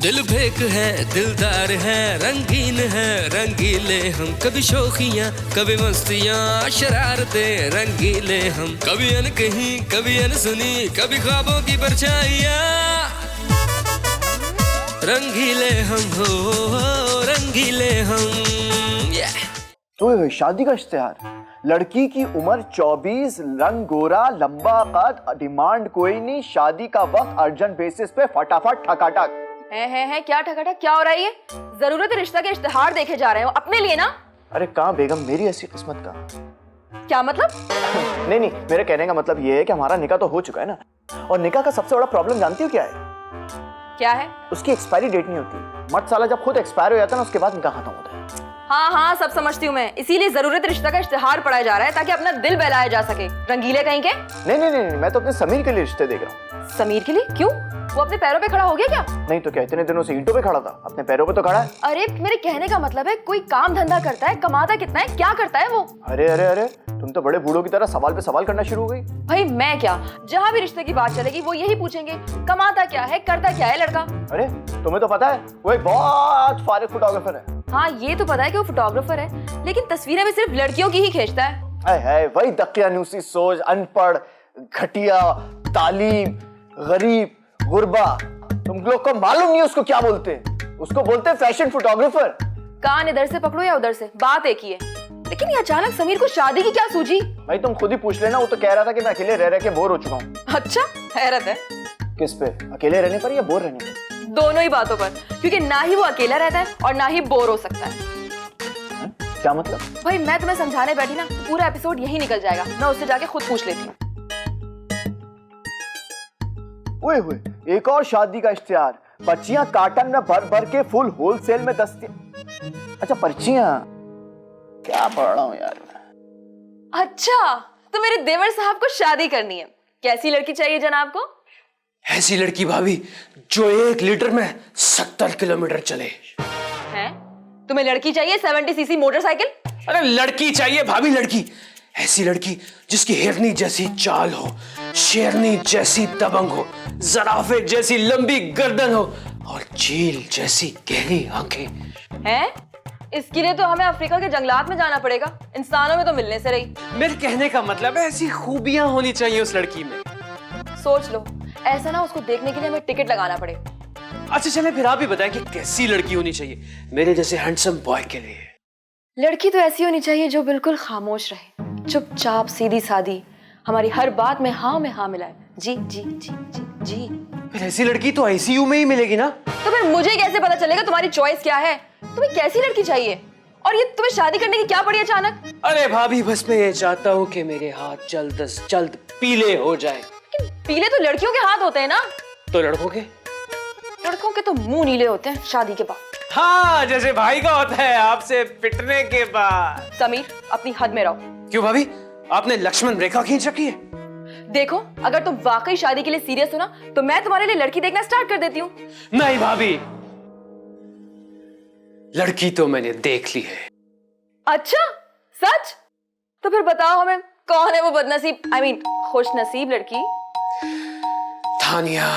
दिल फेक है, दिलदार है, रंगीन है, रंगीले हम। कभी शौकियाँ, कभी मस्तियाँ, शरारतें, रंगीले हम। कभी अनकही, कभी अनसुनी, कभी ख्वाबों की परछाइयाँ। रंगीले हम हो, रंगीले हम। तो शादी का इश्तिहार, लड़की की उम्र 24, रंग गोरा, लंबा कद, डिमांड कोई नहीं, शादी का वक्त अर्जेंट बेसिस पे, फटाफट ठकाठक। है क्या ठकाठक, क्या हो रहा है ये? जरूरत है रिश्ता के इश्तिहार देखे जा रहे हो अपने लिए ना? अरे कहाँ बेगम, मेरी ऐसी किस्मत का। क्या मतलब? नहीं, मेरे कहने का मतलब ये है कि हमारा निकाह तो हो चुका है ना, और निकाह का सबसे बड़ा प्रॉब्लम जानती हो क्या है? क्या है? उसकी एक्सपायरी डेट नहीं होती। मर्द साला जब खुद एक्सपायर हो जाता है ना, उसके बाद निकाह खत्म होता है। हाँ, सब समझती हूँ मैं। इसीलिए जरूरत रिश्ता का इश्तिहार पढ़ाया जा रहा है ताकि अपना दिल बहलाया जा सके। रंगीले कहीं के? नहीं, मैं तो अपने समीर के लिए रिश्ते देख रहा हूँ। समीर के लिए? क्यों? वो अपने पैरों पे खड़ा हो गया क्या? नहीं तो क्या, इतने दिनों से ईंटों पे खड़ा था, अपने पैरों पे तो खड़ा है। अरे मेरे कहने का मतलब है कोई काम धंधा करता है, कमाता कितना है, क्या करता है वो? अरे तुम तो बड़े बूढ़ों की तरह सवाल पे सवाल करना शुरू हो गई। भाई मैं क्या, जहाँ भी रिश्ते की बात चलेगी वो यही पूछेंगे, कमाता क्या है, करता क्या है लड़का। अरे तुम्हें तो पता है वो एक बहुत फारिग फोटोग्राफर है। हाँ ये तो पता है कि वो फोटोग्राफर है, लेकिन तस्वीरें भी सिर्फ लड़कियों की ही खींचता है। वही दकियानूसी सोच, अनपढ़, घटिया, तालीम, गरीब, गुरबा। तुम लोग को मालूम नहीं उसको क्या बोलते हैं? उसको बोलते हैं फैशन फोटोग्राफर। कान इधर से पकड़ो या उधर से, बात एक ही है। लेकिन ये अचानक समीर को शादी की क्या सूझी? भाई तुम खुद ही पूछ लेना, वो तो कह रहा था कि मैं अकेले रह के बोर हो चुका हूँ। अच्छा, हैरत है। किस पे, अकेले रहने पर या बोर रहने पर? दोनों ही बातों पर, क्योंकि ना ही वो अकेला रहता है और ना ही बोर हो सकता है। क्या मतलब? भाई मैं तुम्हें समझाने बैठी ना तो पूरा एपिसोड यही निकल जाएगा। मैं उससे जाके खुद पूछ लेती हूँ। ओए हुए, एक और शादी का इश्तिहार। पर्चियां कार्टन में भर के फुल होलसेल में अच्छा पर्चियां, क्या पढ़ रहा हूँ यार। अच्छा, तो मेरे देवर साहब को शादी करनी है। कैसी लड़की चाहिए जनाब को? ऐसी लड़की भाभी जो 1 लीटर में 70 किलोमीटर चले। हैं? तुम्हें लड़की चाहिए 70 सीसी मोटरसाइकिल? अरे लड़की चाहिए भाभी, लड़की। ऐसी लड़की जिसकी हिरनी जैसी चाल हो, शेरनी जैसी दबंग हो, जराफे जैसी लंबी गर्दन हो और चील जैसी गहरी आंखें। हैं? इसके लिए तो हमें अफ्रीका के जंगलात में जाना पड़ेगा, इंसानों में तो मिलने से रही। मेरे कहने का मतलब है ऐसी खूबियां होनी चाहिए उस लड़की में। सोच लो, ऐसा ना उसको देखने के लिए हमें टिकट लगाना पड़े। अच्छा चले फिर आप ही बताएं कि कैसी लड़की होनी चाहिए मेरे जैसे हैंडसम बॉय के लिए। लड़की तो ऐसी होनी चाहिए जो बिल्कुल खामोश रहे, चुपचाप, सीधी सादी, हमारी हर बात में हाँ मिलाए। जी जी जी जी जी। फिर ऐसी लड़की तो आईसीयू में ही मिलेगी ना? तो फिर मुझे कैसे पता चलेगा तुम्हारी चॉइस क्या है? तुम्हें कैसी लड़की चाहिए? और ये तुम्हें शादी करने की क्या पड़ी अचानक? अरे भाभी बस मैं ये चाहता हूँ कि मेरे हाथ जल्द से जल्द पीले हो जाए। पीले तो लड़कियों के हाथ होते हैं ना। तो लड़कों के? लड़कों के तो मुंह नीले होते हैं शादी के बाद। हाँ, जैसे भाई का होता है आपसे पिटने के बाद। समीर अपनी हद में रहो। क्यों भाभी, आपने लक्ष्मण रेखा खींच रखी है? देखो, अगर तुम वाकई शादी के लिए सीरियस हो ना तो मैं तुम्हारे लिए लड़की देखना स्टार्ट कर देती हूँ। नहीं भाभी, लड़की तो मैंने देख ली है। अच्छा सच? तो फिर बताओ हमें कौन है वो बदनसीब, I mean, खुश नसीब लड़की? थानिया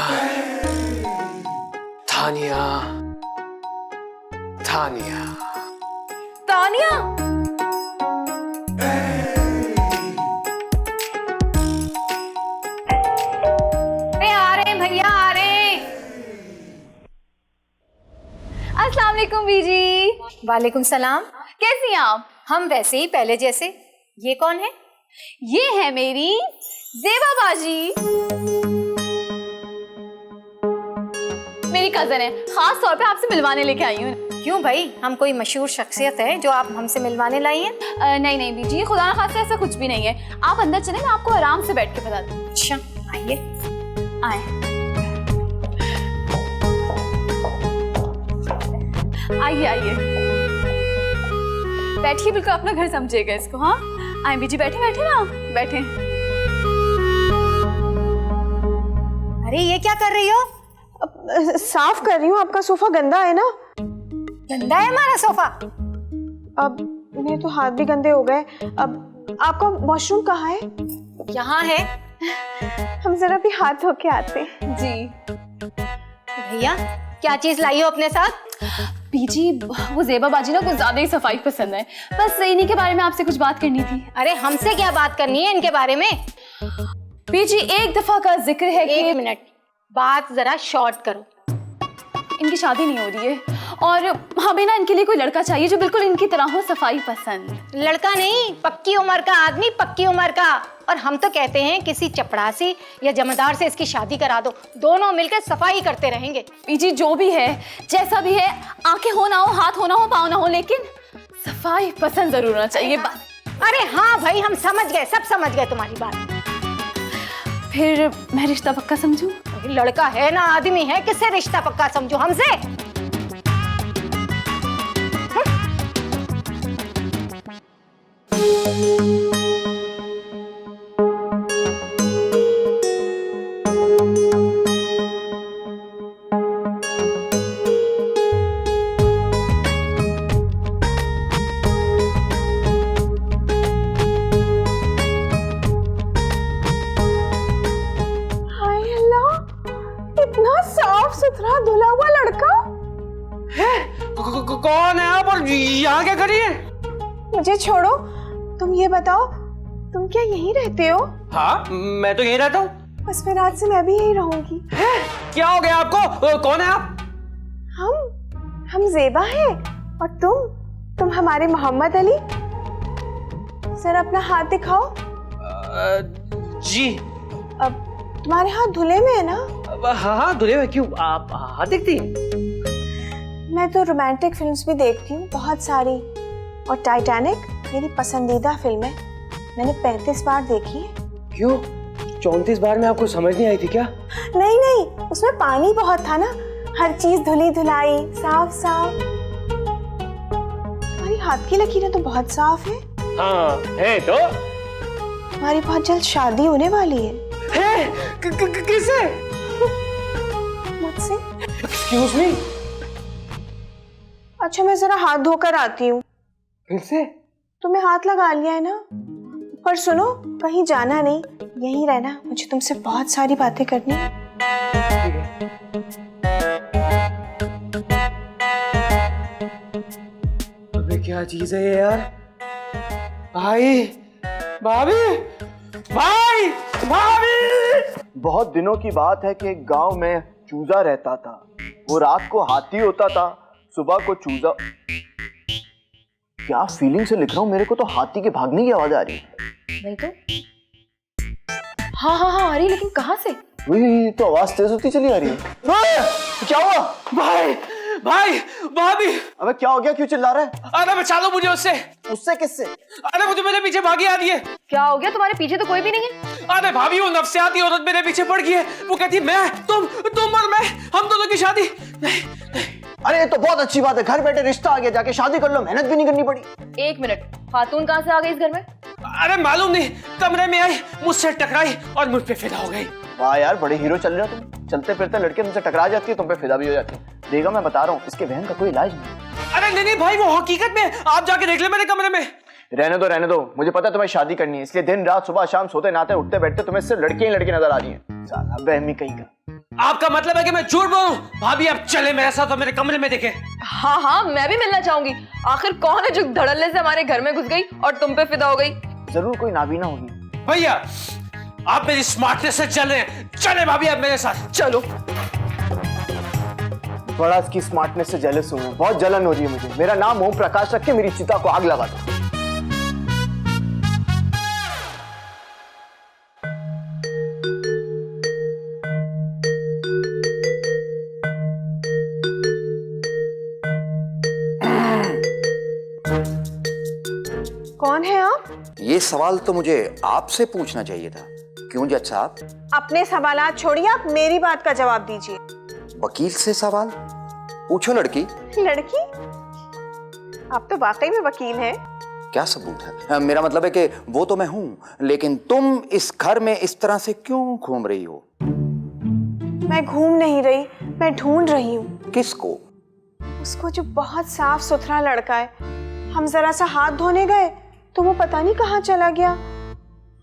थानिया थानिया तानिया। आ रहे हैं भैया, आ रहे हैं। अस्सलाम वालेकुम बीजी। वालेकुम सलाम। कैसी हैं आप? हम वैसे ही, पहले जैसे। ये कौन है? ये है मेरी ज़ेबा बाजी, मेरी कजन है। खास तौर पे आपसे मिलवाने लेके आई हूँ। क्यों भाई, हम कोई मशहूर शख्सियत है जो आप हमसे मिलवाने लाई हैं? नहीं बीजी, खुदा ना खास्ता ऐसा कुछ भी नहीं है। आप अंदर चलें, मैं आपको आराम से बैठ के बता दूँ। अच्छा आइए। आइए बैठिए, बिल्कुल अपना घर समझिएगा इसको। हाँ आए बीजी, बैठे ना, बैठे। अरे ये क्या कर रही हो? साफ कर रही हूँ, आपका सोफा गंदा है ना। गंदा है हमारा सोफा? अब मेरे तो हाथ भी गंदे हो गए। अब आपका वॉशरूम कहाँ है? यहाँ है। हम जरा भी हाथ धो के आते। जी भैया क्या चीज लाई हो अपने साथ? पीजी वो ज़ेबा बाजी ना कुछ ज्यादा ही सफाई पसंद है, बस इन्हीं के बारे में आपसे कुछ बात करनी थी। अरे हमसे क्या बात करनी है इनके बारे में? पीजी एक दफा का जिक्र है कि एक मिनट, बात जरा शॉर्ट करो। इनकी शादी नहीं हो रही है और हमें ना इनके लिए कोई लड़का चाहिए जो बिल्कुल इनकी तरह हो, सफाई पसंद। लड़का नहीं, पक्की उम्र का आदमी, पक्की उम्र का। और हम तो कहते हैं किसी चपड़ासी या जमींदार से इसकी शादी करा दो, दोनों मिलकर सफाई करते रहेंगे। पीजी जो भी है, जैसा भी है, आंखें हो ना हो, हाथ हो ना हो, पाँव ना हो, लेकिन सफाई पसंद जरूर होना चाहिए। अरे हाँ भाई, हम समझ गए, सब समझ गए तुम्हारी बात। फिर मैं रिश्ता पक्का समझूं? लड़का है ना आदमी है, किससे रिश्ता पक्का समझो? हमसे? हाय अल्लाह, इतना साफ सुथरा धुला हुआ लड़का। कौन है आप और यहाँ क्या करिए? मुझे छोड़ो, तुम ये बताओ, तुम क्या यहीं रहते हो? हाँ, मैं तो यहीं रहता हूँ। बस फिर आज से मैं भी यहीं रहूंगी। क्या हो गया आपको? कौन है आप? हम ज़ेबा हैं और तुम हमारे मोहम्मद अली। सर अपना हाथ दिखाओ। जी। अब तुम्हारे हाथ धुले में है ना? हाँ धुले हुए। क्यों, आप हाथ दिखती हैं? मैं तो रोमांटिक फिल्म्स भी देखती हूँ बहुत सारी, और टाइटैनिक मेरी पसंदीदा फिल्म है, मैंने 35 बार देखी है। क्यों, 34 बार में आपको समझ नहीं आई थी क्या? नहीं, उसमें पानी बहुत था ना, हर चीज धुली धुलाई, साफ साफ। तुम्हारी हाथ की लकीरें तो बहुत साफ है। हाँ है तो। हमारी बहुत जल्द शादी होने वाली है। किससे? मुझसे। Excuse me. अच्छा मैं जरा हाथ धोकर आती हूँ। किससे? तुम्हें हाथ लगा लिया है ना। पर सुनो, कहीं जाना नहीं, यहीं रहना, मुझे तुमसे बहुत सारी बातें करनी है। अबे क्या चीज है ये यार? भाई, भाभी, भाभी। बहुत दिनों की बात है कि एक गांव में चूजा रहता था। वो रात को हाथी होता था, सुबह को चूजा। क्या फीलिंग से लिख रहा हूँ, मेरे को तो हाथी के भागने की आवाज आ रही है। नहीं तो हाँ आ रही, लेकिन कहाँ से? वही तो आवाज तेज होती चली आ रही है। क्या हुआ? भाई, भाभी। अबे क्या हो गया, क्यों चिल्ला रहा है? अरे बचा लो मुझे उससे। उससे किससे? अरे मुझे मेरे पीछे भागी आ रही है। क्या हो गया, तुम्हारे पीछे तो कोई भी नहीं है। अरे भाभी, वो नफ्सियाती औरत मेरे पीछे पड़ गई है। वो कहती है मैं, तुम और मैं, हम दोनों की शादी। नहीं। अरे ये तो बहुत अच्छी बात है, घर बैठे रिश्ता आ गया, जाके शादी कर लो, मेहनत भी नहीं करनी पड़ी। एक मिनट, खातून कहाँ से आ गई इस घर में? अरे मालूम नहीं, कमरे में आई, मुझसे टकराई और मुझ पे फिदा हो गई। वाह यार, बड़े हीरो चल रहे हो तुम। चलते फिरते लड़के तुमसे टकरा जाती है, तुम पे फिदा भी हो जाती है। देखा, मैं बता रहा हूँ, इसके बहन का कोई इलाज नहीं। अरे नहीं भाई, वो हकीकत में, आप जाके देख ले मेरे कमरे में। रहने दो, मुझे पता है तुम्हें शादी करनी है, इसलिए दिन रात सुबह शाम सोते नाते उठते बैठते तुम्हें सिर्फ लड़कियां ही लड़की नजर आ रही हैं। साला बहमी कहीं का। आपका मतलब है कि मैं झूठ बोलूं? भाभी आप चले मेरे साथ और मेरे कमरे में देखें। हाँ मैं भी मिलना चाहूंगी। आखिर कौन है जो धड़ल्ले से हमारे घर में घुस गई और तुम पे फिदा हो गई? जरूर कोई नाबीना होगी। भैया, आप मेरी स्मार्टनेस से चले भाभी, आप मेरे साथ चलो। बड़ा इसकी स्मार्टनेस से जेलस हूँ, बहुत जलन हो रही है मुझे। मेरा नाम ओम प्रकाश रख के मेरी चिता को आग लगा दो। कौन है आप? ये सवाल तो मुझे आपसे पूछना चाहिए था। क्यों जज साहब? अपने सवालात छोड़िए, आप मेरी बात का जवाब दीजिए। वकील से सवाल पूछो। लड़की? आप तो वाकई में वकील हैं। क्या सबूत है? मेरा मतलब है कि वो तो मैं हूं, लेकिन तुम इस घर में इस तरह से क्यों घूम रही हो? मैं घूम नहीं रही, मैं ढूंढ रही हूँ। किसको? उसको जो बहुत साफ सुथरा लड़का है। हम जरा सा हाथ धोने गए तो वो पता नहीं कहाँ चला गया।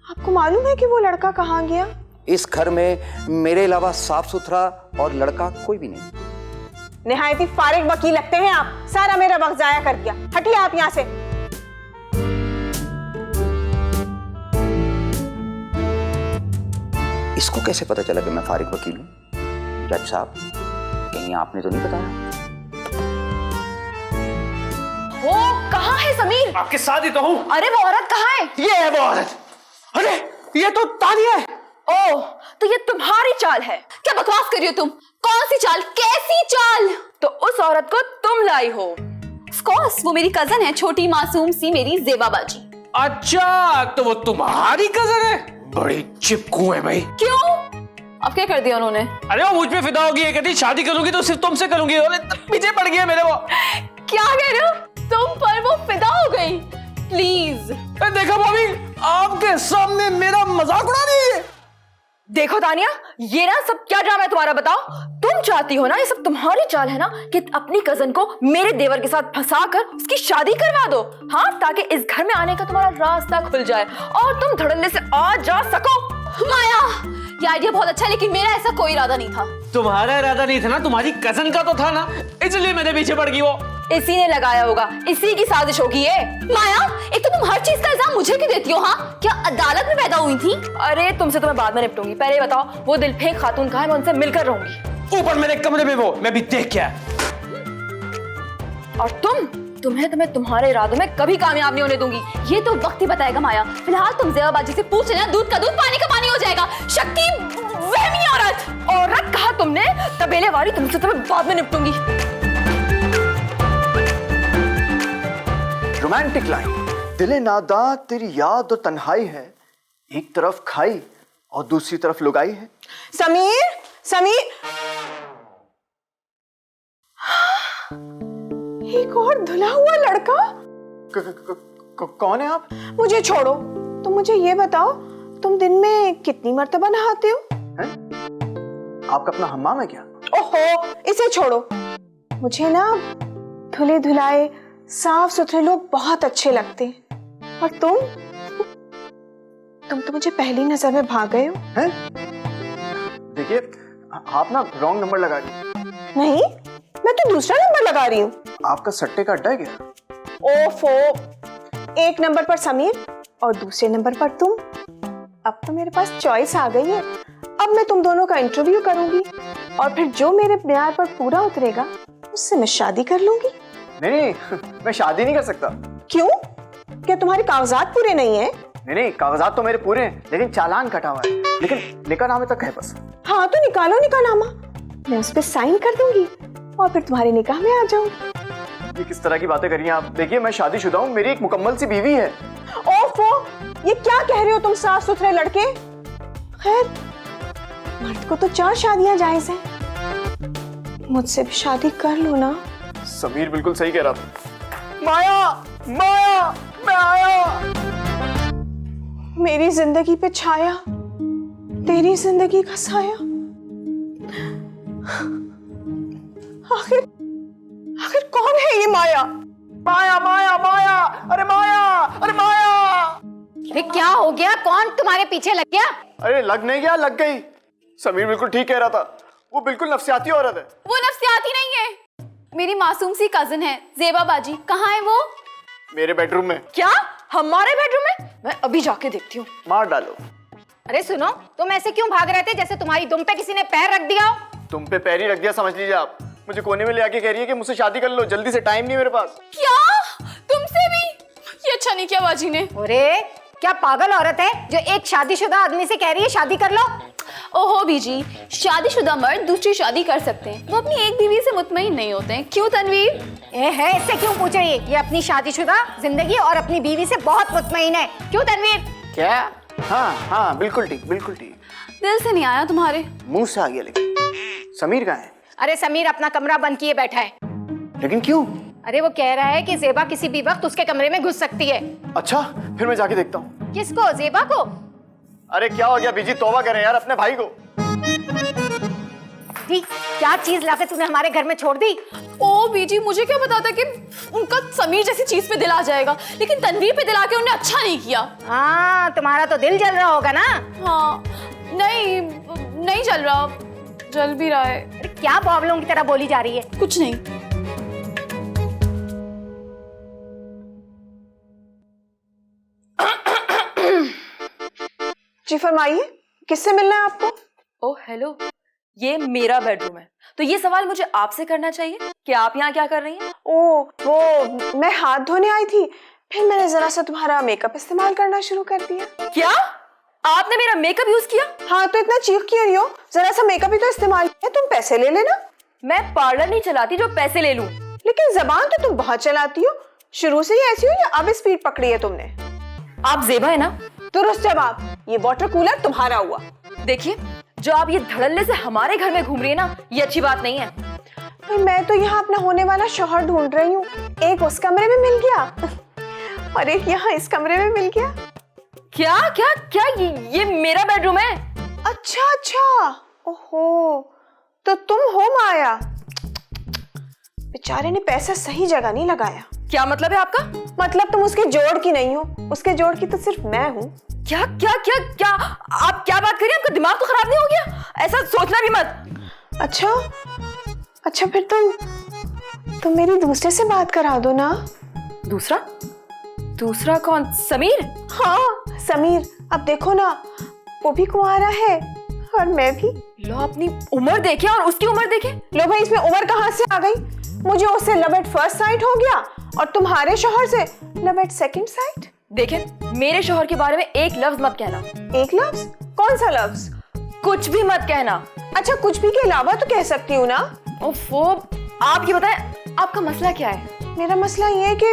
आपको मालूम है कि वो लड़का कहाँ गया? इस घर में मेरे अलावा साफ सुथरा और लड़का कोई भी नहीं। निहायत ही फारिग वकील लगते हैं आप। सारा मेरा वक्त जाया कर दिया। हटिए आप यहाँ से। इसको कैसे पता चला कि मैं फारिग वकील हूँ? जज साहब, कहीं आपने तो नहीं बताया? वो कहाँ है समीर? आपके साथ ही तो हूँ। अरे वो औरत कहाँ है? ये है वो औरत। अरे ये तो तानिया है। ओह, तो ये तुम्हारी चाल है? क्या बकवास कर रही हो तुम? कौन सी चाल? कैसी चाल? तो उस औरत को तुम लाई हो? ऑफ कोर्स, वो मेरी कजन है, छोटी मासूम सी मेरी ज़ेबा बाजी। अच्छा, तो वो तुम्हारी कजन है? बड़ी चिपकू है भाई। क्यों? अब क्या कर दिया उन्होंने? अरे वो मुझ पे फिदा होगी, ये कहती शादी करूंगी तो सिर्फ तुमसे करूंगी। अरे पीछे पड़ गई है मेरे वो। क्या कह रहे हो? तुम पर वो फिदा हो गई? प्लीज। देखा भाभी, आपके सामने मेरा मजाक उड़ा रही है। देखो तानिया, ये ना सब क्या ड्रामा है तुम्हारा? बताओ, तुम चाहती हो ना, ये सब तुम्हारी चाल है ना कि अपनी कजन को मेरे देवर के साथ फंसाकर उसकी शादी करवा दो, हाँ, ताकि इस घर में आने का तुम्हारा रास्ता खुल जाए और तुम धड़ल्ले से आ जा सको। माया, ये आइडिया बहुत अच्छा है, लेकिन मेरा ऐसा कोई इरादा नहीं था। तुम्हारा इरादा नहीं था ना, तुम्हारी कजन का तो था ना, इसलिए मेरे पीछे पड़ गई वो। इसी ने लगाया होगा, इसी की साजिश होगी ये। माया, एक तो तुम हर चीज का इल्जाम मुझे क्यों देती हो? हाँ, क्या अदालत में पैदा हुई थी? अरे तुमसे तो मैं बाद में निपटूंगी, पहले बताओ वो दिलफेक खातून कहाँ है? मैं उनसे मिलकर रहूंगी। ऊपर मेरे कमरे में वो, मैं भी देख के आया। और तुम्हें तुम्हारे इरादों में कभी कामयाब नहीं होने दूंगी। ये तो वक्त ही बताएगा माया। फिलहाल तुम ज़ेबा बाजी से पूछ लेना, दूध का दूध पानी का पानी हो जाएगा। शक्ति वहमी औरत कहा तुमने? तबेले वाली, तुमसे तो मैं बाद में निपटूंगी। रोमांटिक लाइन, दिले नादा तेरी याद और तन्हाई है, एक तरफ खाई और दूसरी तरफ लुगाई है। समीर, समीर, एक और धुला हुआ लड़का। कौन है आप? मुझे छोड़ो, तुम मुझे ये बताओ, तुम दिन में कितनी मर्तबा नहाते हो? हैं? आपका अपना हम्माम है क्या? ओहो, इसे छोड़ो। मुझे ना धुले धुलाए साफ सुथरे लोग बहुत अच्छे लगते हैं। और तुम तो मुझे पहली नजर में भाग गए हो। हैं? देखिए, आप ना रॉन्ग नंबर लगा रही हैं। नहीं, मैं तो दूसरा नंबर लगा रही हूँ। आपका सट्टे का अड्डा है क्या? ओफो, एक नंबर पर समीर और दूसरे नंबर पर तुम। अब तो मेरे पास चॉइस आ गई है। अब मैं तुम दोनों का इंटरव्यू करूंगी और फिर जो मेरे प्यार पर पूरा उतरेगा उससे मैं शादी कर लूंगी। नहीं, मैं शादी नहीं कर सकता। क्यों? क्या तुम्हारे कागजात पूरे नहीं है? नहीं, कागजात तो मेरे पूरे हैं, लेकिन चालान कटा हुआ है। लेकिन निकाहनामे तक है बस। हाँ तो निकालो निकाहनामा, मैं उस पर साइन कर दूंगी और फिर तुम्हारे निकाह में आ जाऊंगी। ये किस तरह की बातें कर रही हैं आप? देखिए, मैं शादीशुदा हूँ, मेरी एक मुकम्मल सी बीवी है। ओफो, ये क्या कह रहे हो तुम साफ सुथरे लड़के? खैर, मर्द को तो 4 शादियां जायज हैं। मुझसे भी शादी कर लो ना। समीर बिल्कुल सही कह रहा था। माया, माया, मैं आया। मेरी जिंदगी पे छाया, तेरी जिंदगी का साया। आखिर कौन है ये माया? माया, माया, माया, अरे माया, अरे माया। अरे क्या हो गया? कौन तुम्हारे पीछे लग गया? अरे लग नहीं गया, लग गई। समीर बिल्कुल ठीक कह रहा था, वो बिल्कुल नफसियाती औरत है। वो नफ्सियाती नहीं है, मेरी मासूम सी कजन है ज़ेबा बाजी। कहाँ है वो? मेरे बेडरूम में। क्या? हमारे बेडरूम में? मैं अभी जाके देखती हूँ। मार डालो। अरे सुनो, तुम ऐसे क्यों भाग रहे थे जैसे तुम्हारी दुम पे किसी ने पैर रख दिया हो? तुम पे पैर ही रख दिया समझ लीजिए आप। मुझे कोने में ले आके कह रही है कि मुझसे शादी कर लो, जल्दी से, टाइम नहीं मेरे पास। क्या? तुमसे भी? ये अच्छा नहीं किया बाजी ने। अरे क्या पागल औरत है जो एक शादीशुदा आदमी से कह रही है शादी कर लो? ओहो बीजी, शादीशुदा मर्द दूसरी शादी कर सकते हैं, वो अपनी एक बीवी से मुतमईन नहीं होते हैं। क्यों तनवीर? है, इससे क्यों पूछ रही है? ये अपनी शादीशुदा जिंदगी और अपनी बीवी से बहुत मुतमईन है। क्यों तनवीर? क्या? हाँ हाँ, बिल्कुल ठीक, बिल्कुल ठीक। दिल से नहीं आया तुम्हारे? मुंह से आ गया। लेकिन समीर कहाँ है? अरे समीर अपना कमरा बंद किए बैठा है। लेकिन क्यों? अरे वो कह रहा है कि ज़ेबा किसी भी वक्त उसके कमरे में घुस सकती है। अच्छा, फिर मैं जाके देखता हूँ। किसको? ज़ेबा को? अरे क्या हो गया बीजी, तौबा करें यार अपने भाई को। जी, क्या चीज लाके तूने हमारे घर में छोड़ दी? ओ बीजी, मुझे क्या पता था कि उनका समीर जैसी चीज पे दिल आ जाएगा, लेकिन तनवीर पे दिल आके उन्होंने अच्छा नहीं किया। हाँ, तुम्हारा तो दिल जल रहा होगा ना? हाँ, नहीं जल रहा। जल भी रहा है। अरे क्या बावलों की तरह बोली जा रही है? कुछ नहीं। जी फरमाइए, किससे मिलना है आपको? ओह हेलो, ये मेरा बेडरूम है, तो ये सवाल मुझे आपसे करना चाहिए कि आप यहाँ क्या कर रही हैं? ओ वो मैं हाथ धोने आई थी, फिर मैंने जरा सा तुम्हारा मेकअप इस्तेमाल करना शुरू कर दिया। क्या आपने मेरा मेकअप यूज किया? हाँ तो इतना चीख क्यों रही हो? जरा सा मेकअप ही तो इस्तेमाल किया, तुम पैसे ले लेना। मैं पार्लर नहीं चलाती जो पैसे ले लूं। लेकिन जबान तो तुम बहुत चलाती हो, शुरू से ही ऐसी हो या अब स्पीड पकड़ी है तुमने? आप जेबा है ना? दुरुस्त जवाब, ये वाटर कूलर तुम्हारा हुआ। देखिए, जो आप ये धड़ल्ले से हमारे घर में घूम रही है ना, ये अच्छी बात नहीं है। भाई मैं तो यहाँ अपना होने वाला शौहर ढूंढ रही हूँ, एक उस कमरे में मिल गया और एक यहाँ इस कमरे में मिल गया। क्या क्या क्या ये मेरा बेडरूम है। अच्छा अच्छा, ओहो, तो तुम हो माया। बेचारे ने पैसा सही जगह नहीं लगाया। क्या मतलब है आपका? मतलब तुम उसके जोड़ की नहीं हो, उसके जोड़ की तो सिर्फ मैं हूँ। क्या क्या क्या क्या आप क्या बात कर रही हैं? आपका दिमाग तो खराब नहीं हो गया? ऐसा सोचना भी मत। अच्छा अच्छा, फिर तुम मेरी दूसरे से बात करा दो ना। दूसरा? दूसरा कौन? समीर? हाँ समीर, अब देखो ना, वो भी कुंवारा है और मैं भी। लो अपनी उम्र देखे और उसकी उम्र देखे। लो भाई, इसमें उम्र कहाँ से आ गई? मुझे उससे लव एट फर्स्ट साइट हो गया और तुम्हारे शौहर से लव एट सेकंड साइट। देखे, मेरे शौहर के बारे में एक लफ्ज मत कहना। एक लफ्ज? कौन सा लफ्ज? कुछ भी मत कहना। अच्छा, कुछ भी के अलावा तो कह सकती हूँ ना। ओफो, आप ये बताएं, आपका मसला क्या है? मेरा मसला ये है कि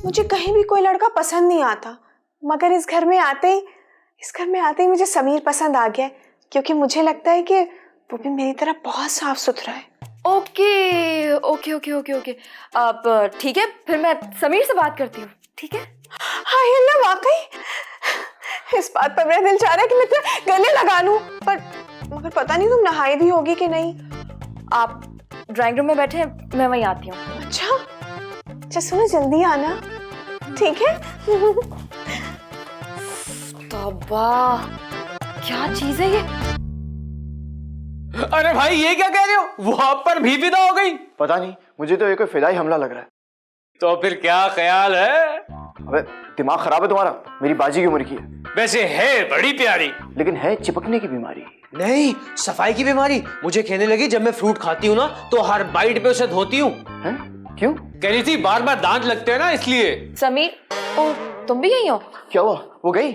मुझे कहीं भी कोई लड़का पसंद नहीं आता, मगर इस घर में आते ही मुझे समीर पसंद आ गया, क्योंकि मुझे लगता है कि वो भी मेरी तरह बहुत साफ सुथरा है। Okay okay okay okay okay, अब ठीक है, फिर मैं समीर से बात करती हूँ, ठीक है? हाँ हिल्ला, वाकई इस बात पर मेरा दिल चाह रहा है कि मैं तेरे गले लगा लूं, मगर पता नहीं तुम नहाई भी होगी कि नहीं। आप ड्राइंग रूम में बैठे हैं, मैं वहीं आती हूँ। अच्छा सुनो, जल्दी आना, ठीक है? तौबा, क्या चीज है ये? अरे भाई, ये क्या कह रहे हो? वो आप पर भी फिदा हो गई? पता नहीं, मुझे तो ये कोई फिदाई हमला लग रहा है। तो फिर क्या ख्याल है? अबे दिमाग खराब है तुम्हारा, मेरी बाजी की उम्र की है। वैसे है बड़ी प्यारी, लेकिन है चिपकने की बीमारी। नहीं, सफाई की बीमारी। मुझे कहने लगी जब मैं फ्रूट खाती हूँ ना तो हर बाइट पे उसे धोती हूँ। क्यों? कह रही थी बार बार दांत लगते हैं ना, इसलिए। समीर, ओ तुम भी यही हो? क्या हुआ, वो गई?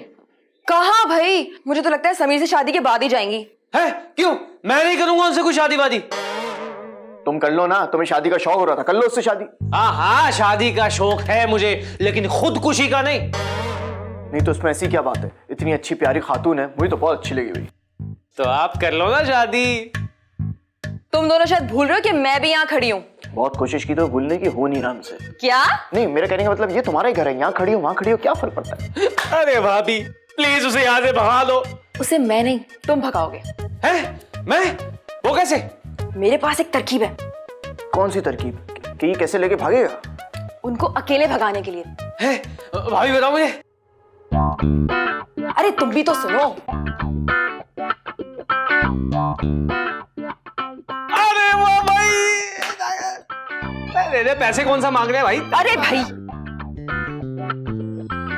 कहाँ भाई, मुझे तो लगता है समीर से शादी के बाद ही जाएंगी। है? क्यों? मैं नहीं करूंगा उनसे कोई शादी वादी। तुम कर लो ना, तुम्हें शादी का शौक हो रहा था, कर लो उससे शादी। हाँ, शादी का शौक है मुझे, लेकिन खुदकुशी का नहीं। नहीं तो उसमें ऐसी क्या बात है? इतनी अच्छी प्यारी खातून है, मुझे तो बहुत अच्छी लगी भाई। तो आप कर लो ना शादी। तुम दोनों शायद भूल रहे हो कि मैं भी यहाँ खड़ी हूँ। बहुत कोशिश की तो भूलने की, हो नहीं रहा हमसे। क्या? नहीं, मेरा कहने का मतलब ये तुम्हारा ही घर है, यहाँ खड़ी हो वहाँ खड़ी हो, क्या फर्क पड़ता है? अरे भाभी, प्लीज उसे यहाँ से भगा दो। उसे मैं नहीं, तुम भगाओगे। हैं? मैं? वो कैसे? मेरे पास एक तरकीब है। कौन सी तरकीब? कि ये कैसे लेके भागेगा? उनको अकेले भगाने के लिए। है? भाभी बताओ मुझे। अरे तुम भी तो सुनो। अरे वाह भाई, अरे पैसे कौन सा मांग रहे हैं भाई? अरे भाई,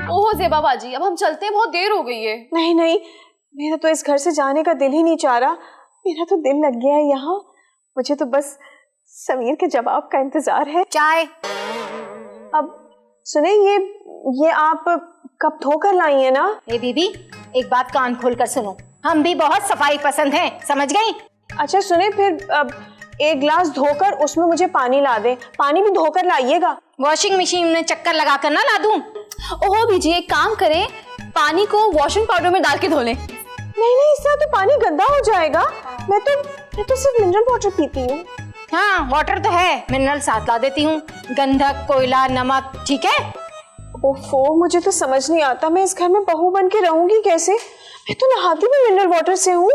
ओहो ज़ेबा बाजी, अब हम चलते हैं, बहुत देर हो गई है। नहीं नहीं, मेरा तो इस घर से जाने का दिल ही नहीं चाह रहा, मेरा तो दिल लग गया है यहाँ। मुझे तो बस समीर के जवाब का इंतजार है। चाय। अब सुने, ये आप कप धोकर लाई है ना? ए बीबी, एक बात कान खोल कर सुनो, हम भी बहुत सफाई पसंद हैं, समझ गई? अच्छा सुने, फिर अब एक ग्लास धोकर उसमें मुझे पानी ला दे, पानी भी धोकर लाइएगा। वॉशिंग मशीन में चक्कर लगा कर ना ला दूं? ओहो बीजी, एक काम करें, पानी को वॉशिंग पाउडर में डाल के धो लें। नहीं, इससे तो पानी गंदा हो जाएगा। मैं तो सिर्फ मिनरल वाटर पीती हूँ। हाँ, वाटर तो है, मिनरल साथ ला देती हूँ, गंधक, कोयला, नमक, ठीक है? ओफो, मुझे तो समझ नहीं आता मैं इस घर में बहू बन के रहूंगी कैसे। मैं तो नहाती भी मिनरल वाटर से हूँ।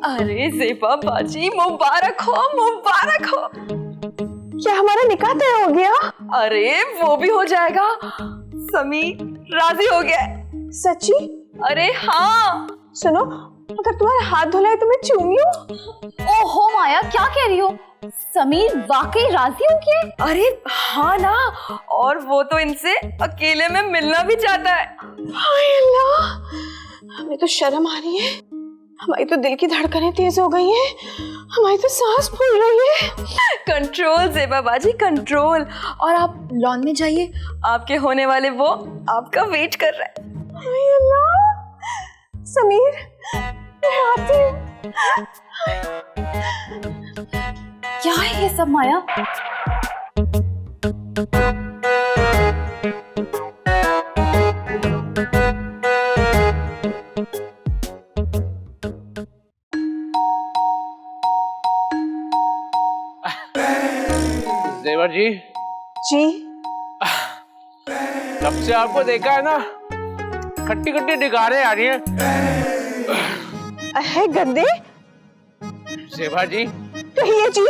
अरे ज़ेबा बाजी, मुबारक हो, मुबारक हो। क्या हमारा निकाह तय हो गया? अरे वो भी हो जाएगा, समीर राजी हो गया। सच्ची? अरे हाँ। सुनो, अगर तुम्हारा हाथ धुला है तो मैं चूमी हूँ। ओहो माया, क्या कह रही हो? समीर वाकई राजी हो गया? अरे हाँ ना, और वो तो इनसे अकेले में मिलना भी चाहता है। हाय अल्लाह, हमें तो शर्म आ रही है, हमारी तो दिल की धड़कनें तेज हो गई हैं, हमारी तो सांस फूल रही है। कंट्रोल ज़ेबा बाजी, कंट्रोल। और आप लॉन में जाइए, आपके होने वाले वो आपका वेट कर रहा है। हाय अल्लाह, समीर मैं आती हूँ। क्या है ये सब माया? ज़ेबा जी, जब से आपको देखा है ना, खट्टी खट्टी निगारें आ रही हैं। अरे गंदे, ज़ेबा जी, कहिए जी।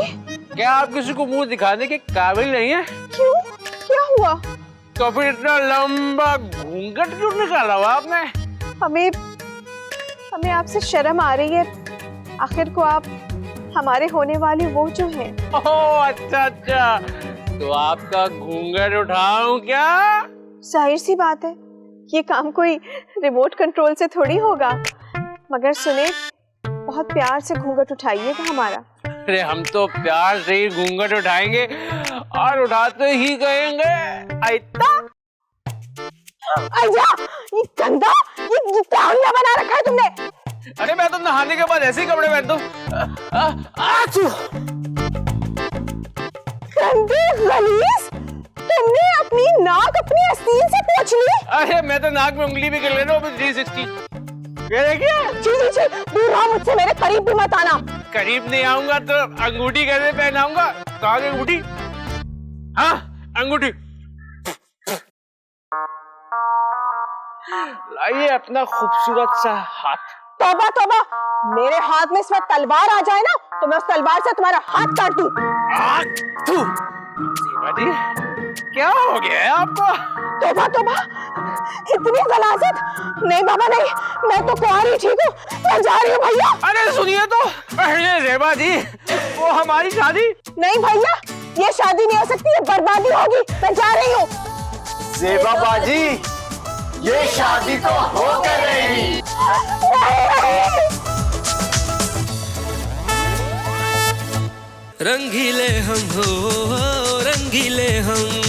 क्या आप किसी को मुंह दिखाने के काबिल नहीं है? क्यों, क्या हुआ? तो फिर इतना लंबा घूंघट क्यों निकाला हुआ आपने? हमें आपसे शर्म आ रही है, आखिर को आप हमारे होने वाली वो जो है। ओह अच्छा अच्छा, तो आपका घूंघट उठाऊं क्या? जाहिर सी बात है, ये काम कोई रिमोट कंट्रोल से थोड़ी होगा, मगर सुने, बहुत प्यार से घूंघट उठाइएगा हमारा। अरे हम तो प्यार से ही घूंघट उठाएंगे और उठाते ही कहेंगे आइता। आजा, ये गंदा, ये क्या हुलिया बना रखा है तुमने? अरे मैं तो नहाने के बाद ऐसे ही कपड़े पहनता हूँ। गंदे गलीज, तुमने अपनी नाक अपनी आस्तीन से पोंछ ली। अरे मैं तो नाक में उंगली भी कर ले रहा हूँ 360। ये देखिए, जी, दूर रहो मुझसे, मेरे करीब भी मत आना। करीब नहीं आऊंगा तो अंगूठी कैसे पहनाऊंगा? कहाँ गई अंगूठी? हाँ, अंगूठी लाइए अपना खूबसूरत सा हाथ। तौबा तौबा, मेरे हाथ में इसमें तलवार आ जाए ना तो मैं उस तलवार से तुम्हारा हाथ काट दूं। ज़ेबा जी, क्या हो गया है आपको? तौबा तौबा, इतनी गलाजत? नहीं बाबा नहीं, मैं तो कुंवारी ठीक हूँ, मैं जा रही हूँ भैया। अरे सुनिए तो, अरे ज़ेबा जी, वो हमारी शादी। नहीं भैया, ये शादी नहीं हो सकती, ये बर्बादी होगी, मैं जा रही हूँ। ज़ेबा बाजी, ये शादी तो हो कर रहेगी। रंगीले हम हो, रंगीले हम,